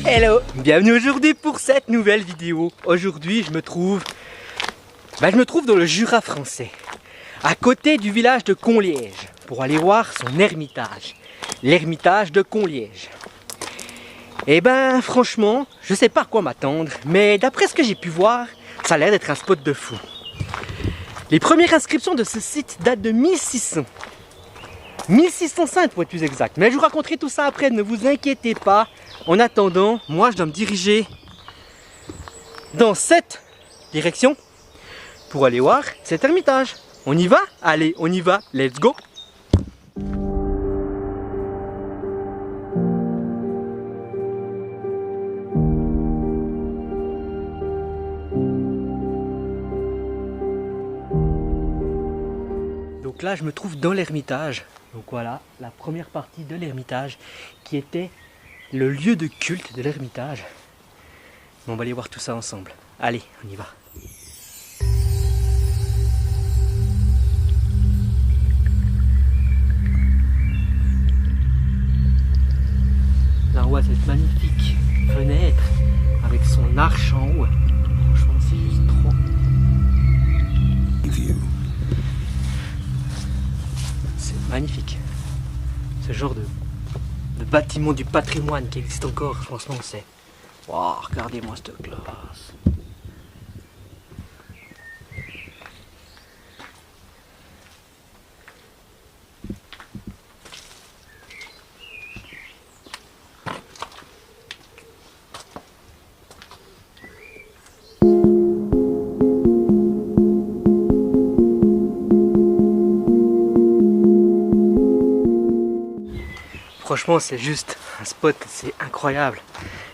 Hello, bienvenue aujourd'hui pour cette nouvelle vidéo. Aujourd'hui je me trouve dans le Jura français, à côté du village de Conliège, pour aller voir son ermitage, l'ermitage de Conliège. Et ben franchement, je sais pas à quoi m'attendre, mais d'après ce que j'ai pu voir, ça a l'air d'être un spot de fou. Les premières inscriptions de ce site datent de 1600. 1605 pour être plus exact. Mais je vous raconterai tout ça après, ne vous inquiétez pas. En attendant, moi je dois me diriger dans cette direction pour aller voir cet ermitage. On y va? Allez, on y va, let's go! Donc là je me trouve dans l'ermitage. Donc voilà, la première partie de l'ermitage qui était le lieu de culte de l'ermitage. On va aller voir tout ça ensemble. Allez, on y va. Là on voit cette magnifique fenêtre avec son arche en haut. Franchement c'est juste trop. C'est magnifique. Ce genre de bâtiment du patrimoine qui existe encore, franchement c'est... Wow, regardez-moi cette classe. Franchement c'est juste un spot, c'est incroyable.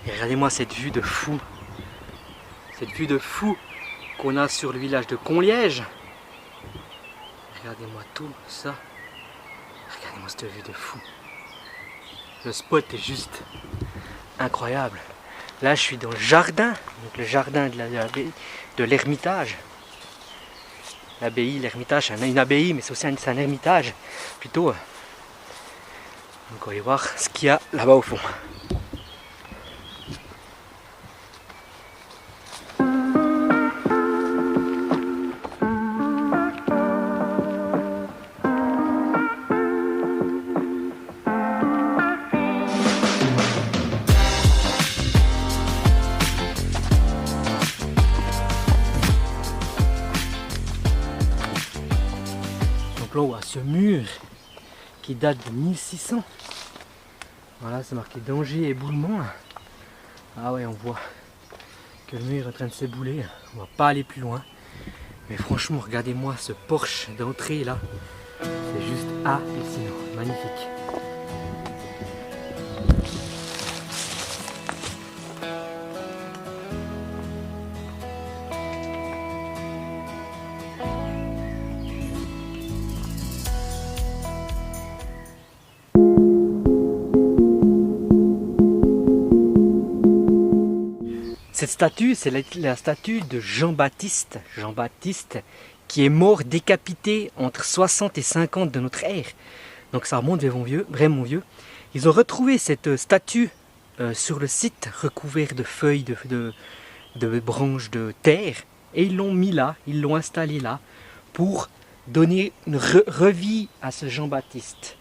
Et regardez-moi cette vue de fou. Cette vue de fou qu'on a sur le village de Conliège. Regardez-moi tout ça. Regardez-moi cette vue de fou. Le spot est juste incroyable. Là je suis dans le jardin, donc le jardin de l'ermitage. L'abbaye, l'ermitage, c'est une abbaye mais c'est aussi un ermitage plutôt. Donc on va aller voir ce qu'il y a là-bas au fond. Donc là on voit ce mur qui date de 1600. Voilà, c'est marqué danger éboulement. Ah ouais, on voit que le mur est en train de s'ébouler. On va pas aller plus loin. Mais franchement, regardez-moi ce porche d'entrée là. C'est juste hallucinant, magnifique. Cette statue, c'est la statue de Jean-Baptiste. Jean-Baptiste qui est mort décapité entre 60 et 50 de notre ère. Donc ça remonte vraiment vieux. Ils ont retrouvé cette statue sur le site recouvert de feuilles, de branches de terre. Et ils l'ont mis là, ils l'ont installé là pour donner une revie à ce Jean-Baptiste.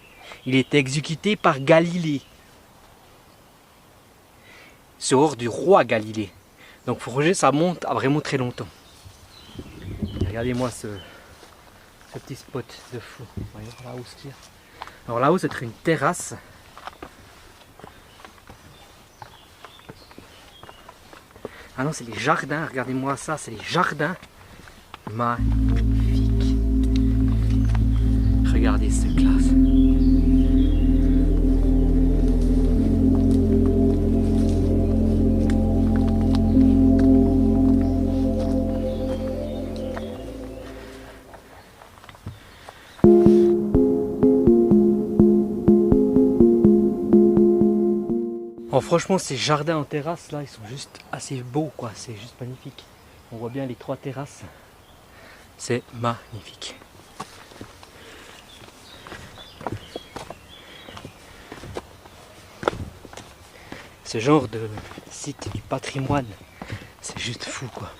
Il était exécuté par Galilée. Sur du roi Galilée. Donc Roger, ça monte à vraiment très longtemps. Regardez-moi ce petit spot de fou. Voyez là-haut ce qu'il y a. Alors là-haut, c'est une terrasse. Ah non, c'est les jardins. Regardez-moi ça, c'est les jardins. Magnifique. Regardez cette classe. Oh, franchement ces jardins en terrasse là ils sont juste assez beaux quoi, c'est juste magnifique. On voit bien les trois terrasses. C'est magnifique. ce genre de site du patrimoine. C'est juste fou quoi.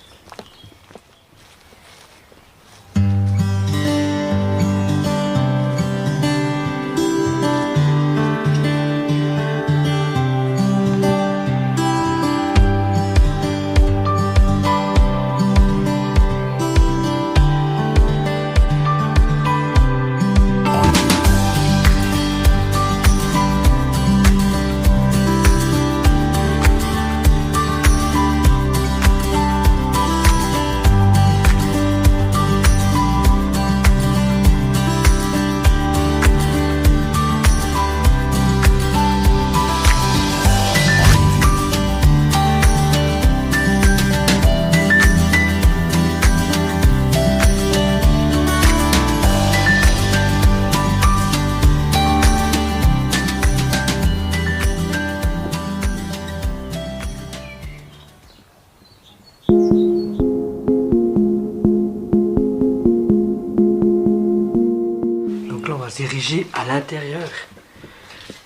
Dirigé à l'intérieur.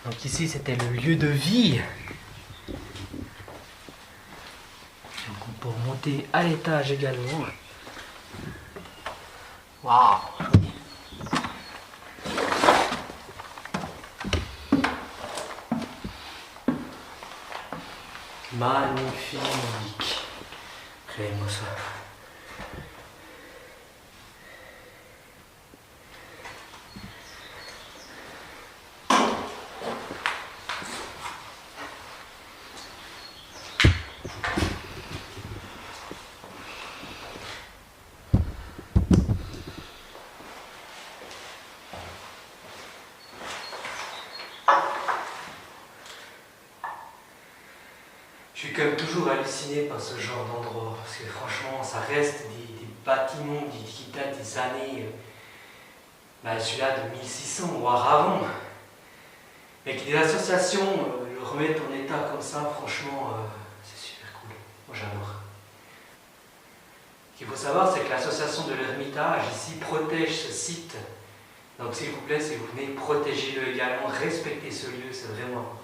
Donc ici c'était le lieu de vie. Donc on peut remonter à l'étage également. Waouh! Magnifique! Regardez-moi ça. Je suis quand même toujours halluciné par ce genre d'endroit, parce que franchement, ça reste des bâtiments qui datent des années, celui-là de 1600, voire avant. Mais que des associations le remettent en état comme ça, franchement, c'est super cool. Moi j'adore. Ce qu'il faut savoir, c'est que l'association de l'Ermitage ici protège ce site. Donc s'il vous plaît, si vous venez, protégez-le également, respectez ce lieu, c'est vraiment important.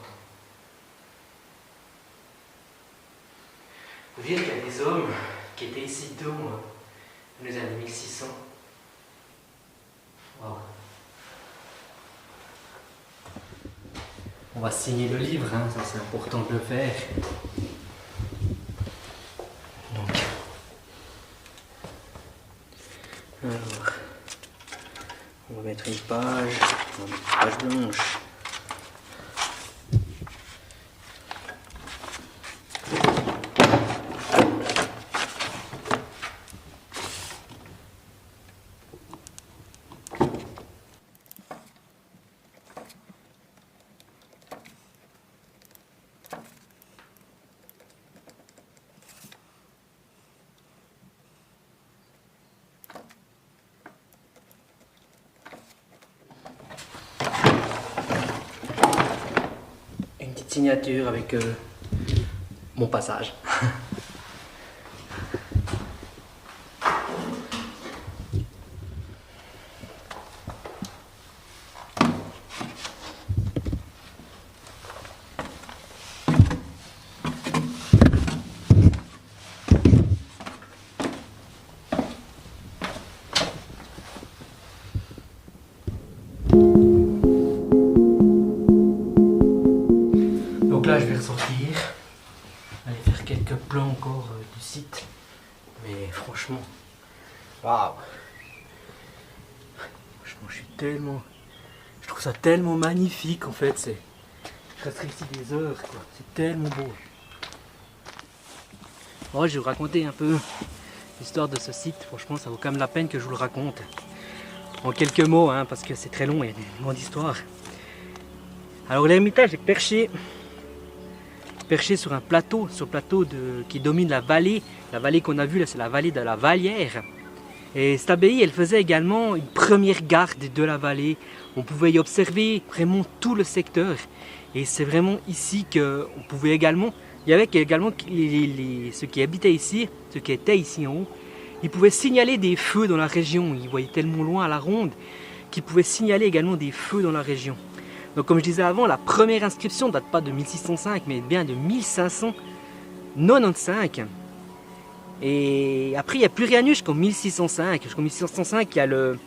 Il faut dire qu'il y a des hommes qui étaient ici tôt, dans les années 1600. Wow. On va signer le livre, hein, ça c'est important de le faire. Donc. Alors, on va mettre une page blanche. Signature avec mon passage. Là, je vais ressortir, aller faire quelques plans encore du site, mais franchement, waouh! Franchement, je trouve ça tellement magnifique en fait. Je resterai ici des heures, quoi. C'est tellement beau. Bon, je vais vous raconter un peu l'histoire de ce site. Franchement, ça vaut quand même la peine que je vous le raconte en quelques mots, hein, parce que c'est très long et il y a une grande histoire. Alors, l'Ermitage est perché sur un plateau, qui domine la vallée. La vallée qu'on a vue là, c'est la vallée de la Vallière. Et cette abbaye, elle faisait également une première garde de la vallée. On pouvait y observer vraiment tout le secteur. Et c'est vraiment ici qu'on pouvait également, il y avait également ceux qui habitaient ici, ceux qui étaient ici en haut, ils pouvaient signaler des feux dans la région. Ils voyaient tellement loin à la ronde qu'ils pouvaient signaler également des feux dans la région. Donc comme je disais avant, la première inscription date pas de 1605 mais bien de 1595. Et après il n'y a plus rien eu jusqu'en 1605. Jusqu'en 1605 il y a le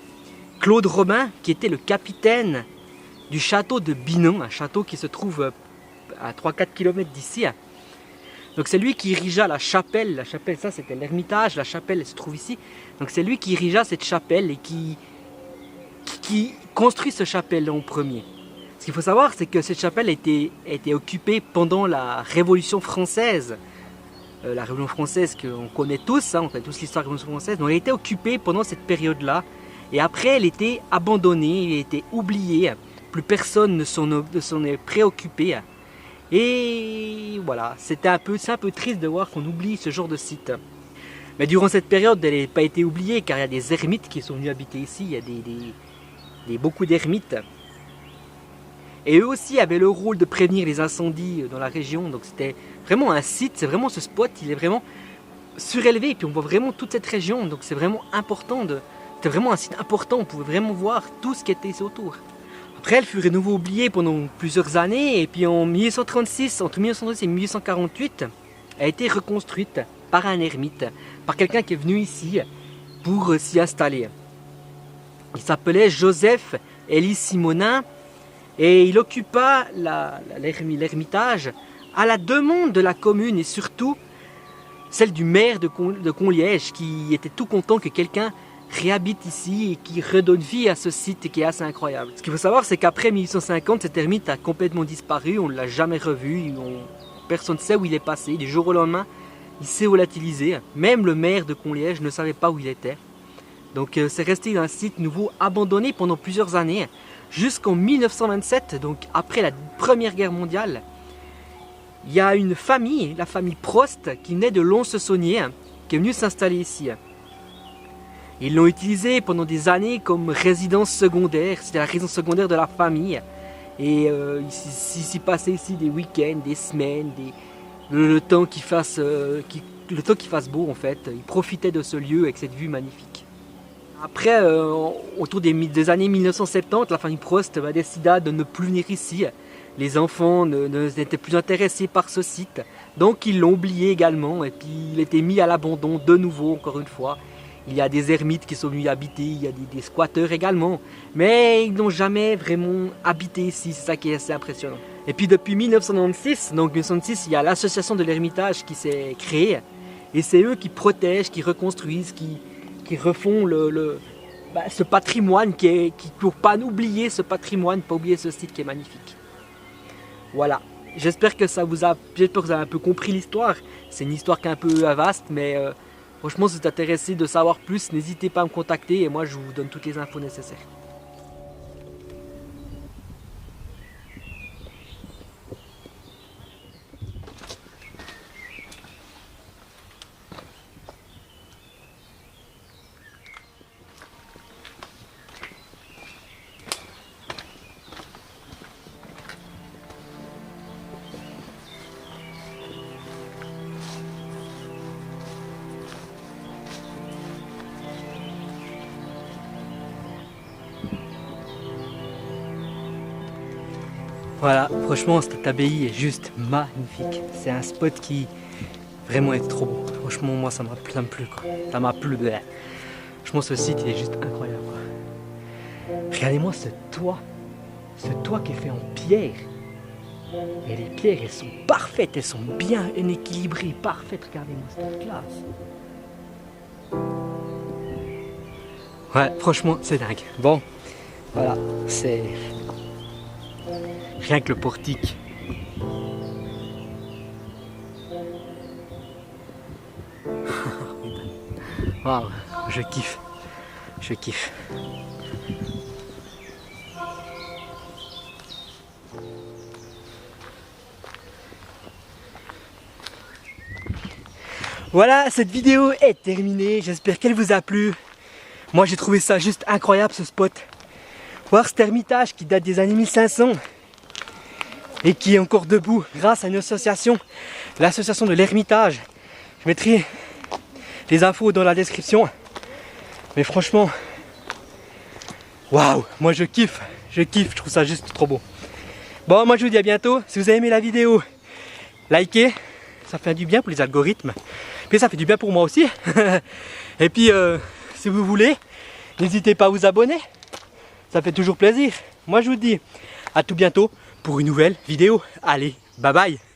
Claude Robin qui était le capitaine du château de Binon, un château qui se trouve à 3-4 km d'ici. Donc c'est lui qui érigea la chapelle ça c'était l'ermitage, la chapelle elle se trouve ici. Donc c'est lui qui érigea cette chapelle et qui construit ce chapelle en premier. Ce qu'il faut savoir c'est que cette chapelle était occupée pendant la Révolution française. La Révolution française qu'on connaît tous, on connaît tous l'histoire de la Révolution française, donc elle était occupée pendant cette période-là. Et après elle était abandonnée, elle était oubliée, plus personne ne s'en est préoccupé. Et voilà, c'est un peu triste de voir qu'on oublie ce genre de site. Mais durant cette période, elle n'a pas été oubliée car il y a des ermites qui sont venus habiter ici, il y a beaucoup d'ermites. Et eux aussi avaient le rôle de prévenir les incendies dans la région, donc c'était vraiment un site, c'est vraiment ce spot, il est vraiment surélevé, et puis on voit vraiment toute cette région, donc c'est vraiment important, c'était vraiment un site important, on pouvait vraiment voir tout ce qui était ici autour. Après, elle fut de nouveau oubliée pendant plusieurs années, et puis en 1836, entre 1936 et 1848, elle a été reconstruite par un ermite, par quelqu'un qui est venu ici pour s'y installer. Il s'appelait Joseph Élie Simonin, et il occupa l'ermitage à la demande de la commune, et surtout celle du maire de Conliège, qui était tout content que quelqu'un réhabite ici et qui redonne vie à ce site qui est assez incroyable. Ce qu'il faut savoir, c'est qu'après 1850, cette ermite a complètement disparu, on ne l'a jamais revu, personne ne sait où il est passé. Du jour au lendemain, il s'est volatilisé. Même le maire de Conliège ne savait pas où il était. Donc c'est resté un site nouveau abandonné pendant plusieurs années, jusqu'en 1927, donc après la Première Guerre mondiale. Il y a une famille, la famille Prost, qui naît de Lons-le-Saunier, qui est venue s'installer ici. Ils l'ont utilisé pendant des années comme résidence secondaire, c'était la résidence secondaire de la famille. Et ils s'y passaient ici des week-ends, des semaines, le temps qu'il fasse beau en fait. Ils profitaient de ce lieu avec cette vue magnifique. Après, autour des années 1970, la famille Prost décida de ne plus venir ici. Les enfants n'étaient plus intéressés par ce site, donc ils l'ont oublié également, et puis il était mis à l'abandon de nouveau, encore une fois. Il y a des ermites qui sont venus y habiter, il y a des squatteurs également, mais ils n'ont jamais vraiment habité ici, c'est ça qui est assez impressionnant. Et puis depuis 1996, il y a l'association de l'Ermitage qui s'est créée, et c'est eux qui protègent, qui reconstruisent, qui refont ce patrimoine, pour pas oublier ce patrimoine, pas oublier ce site qui est magnifique. Voilà, j'espère que vous avez un peu compris l'histoire. C'est une histoire qui est un peu vaste, mais franchement si vous êtes intéressé de savoir plus, n'hésitez pas à me contacter et moi je vous donne toutes les infos nécessaires. Voilà, franchement cette abbaye est juste magnifique. C'est un spot qui vraiment est trop beau. Franchement moi ça m'a plu quoi. Ça m'a plu. Franchement ce site il est juste incroyable quoi. Regardez-moi ce toit qui est fait en pierre. Et les pierres elles sont parfaites, elles sont bien équilibrées, parfaites. Regardez-moi cette classe. Ouais, franchement c'est dingue. Bon, voilà, c'est... Rien que le portique. Wow, je kiffe. Voilà, cette vidéo est terminée. J'espère qu'elle vous a plu. Moi j'ai trouvé ça juste incroyable ce spot. Voir cet ermitage qui date des années 1500. Et qui est encore debout grâce à une association, l'association de l'Ermitage. Je mettrai les infos dans la description. Mais franchement, waouh, moi je kiffe, je trouve ça juste trop beau. Bon, moi je vous dis à bientôt. Si vous avez aimé la vidéo, likez, ça fait du bien pour les algorithmes. Puis ça fait du bien pour moi aussi. Et puis si vous voulez, n'hésitez pas à vous abonner. Ça fait toujours plaisir. Moi je vous dis à tout bientôt pour une nouvelle vidéo. Allez, bye bye.